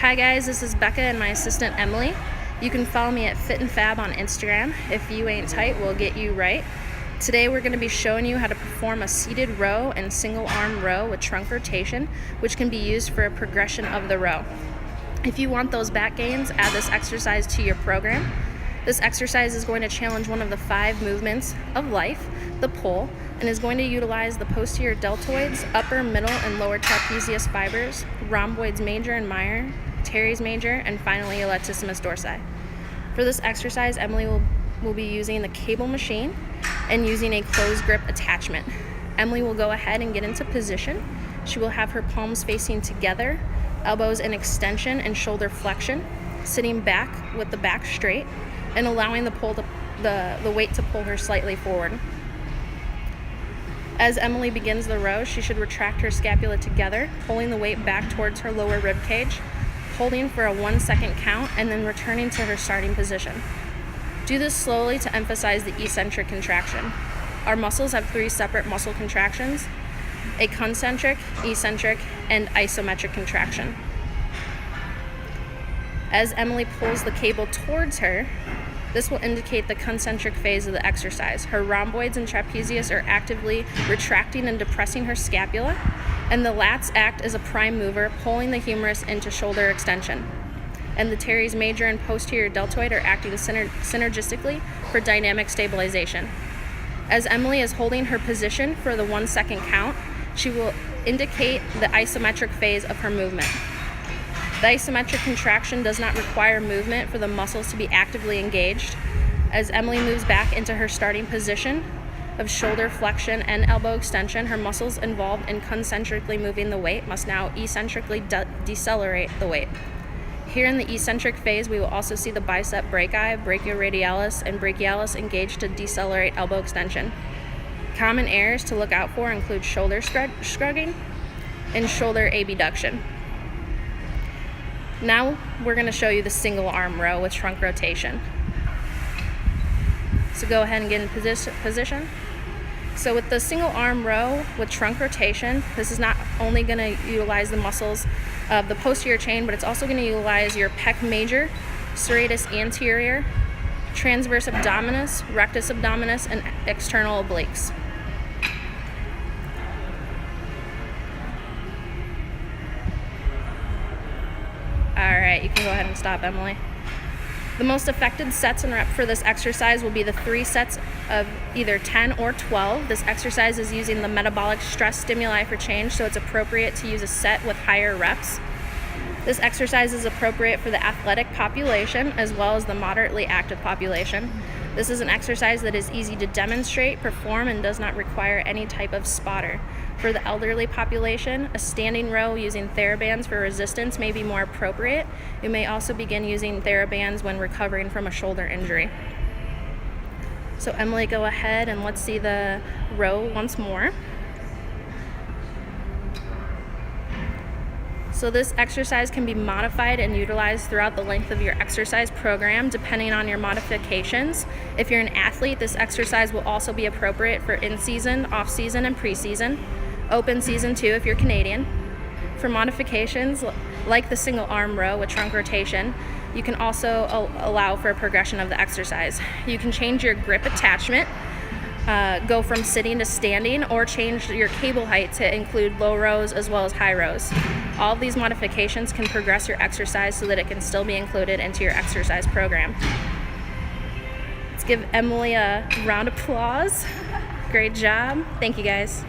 Hi guys, this is Becca and my assistant Emily. You can follow me at Fit and Fab on Instagram. If you ain't tight, we'll get you right. Today we're going to be showing you how to perform a seated row and single arm row with trunk rotation, which can be used for a progression of the row. If you want those back gains, add this exercise to your program. This exercise is going to challenge one of the 5 movements of life, the pull, and is going to utilize the posterior deltoids, upper, middle, and lower trapezius fibers, rhomboids major and minor, teres major, and finally a latissimus dorsi. For this exercise, Emily will be using the cable machine and using a closed grip attachment. Emily will go ahead and get into position. She will have her palms facing together, elbows in extension and shoulder flexion, sitting back with the back straight, and allowing the weight to pull her slightly forward. As Emily begins the row, she should retract her scapula together, pulling the weight back towards her lower rib cage, holding for a 1-second count, and then returning to her starting position. Do this slowly to emphasize the eccentric contraction. Our muscles have 3 separate muscle contractions: a concentric, eccentric, and isometric contraction. As Emily pulls the cable towards her, this will indicate the concentric phase of the exercise. Her rhomboids and trapezius are actively retracting and depressing her scapula, and the lats act as a prime mover, pulling the humerus into shoulder extension. And the teres major and posterior deltoid are acting synergistically for dynamic stabilization. As Emily is holding her position for the 1-second count, she will indicate the isometric phase of her movement. The isometric contraction does not require movement for the muscles to be actively engaged. As Emily moves back into her starting position of shoulder flexion and elbow extension, her muscles involved in concentrically moving the weight must now eccentrically decelerate the weight. Here in the eccentric phase, we will also see the bicep brachii, brachioradialis, and brachialis engaged to decelerate elbow extension. Common errors to look out for include shoulder shrugging and shoulder abduction. Now we're going to show you the single arm row with trunk rotation. So go ahead and get in position. So with the single arm row with trunk rotation, this is not only going to utilize the muscles of the posterior chain, but it's also going to utilize your pec major, serratus anterior, transverse abdominis, rectus abdominis, and external obliques. Alright, you can go ahead and stop, Emily. The most effective sets and reps for this exercise will be the 3 sets of either 10 or 12. This exercise is using the metabolic stress stimuli for change, so it's appropriate to use a set with higher reps. This exercise is appropriate for the athletic population as well as the moderately active population. This is an exercise that is easy to demonstrate, perform, and does not require any type of spotter. For the elderly population, a standing row using TheraBands for resistance may be more appropriate. You may also begin using TheraBands when recovering from a shoulder injury. So Emily, go ahead and let's see the row once more. So this exercise can be modified and utilized throughout the length of your exercise program depending on your modifications. If you're an athlete, this exercise will also be appropriate for in-season, off-season, and pre-season. Open season too if you're Canadian. For modifications like the single arm row with trunk rotation, you can also allow for a progression of the exercise. You can change your grip attachment, go from sitting to standing, or change your cable height to include low rows as well as high rows. All of these modifications can progress your exercise so that it can still be included into your exercise program. Let's give Emily a round of applause. Great job. Thank you guys.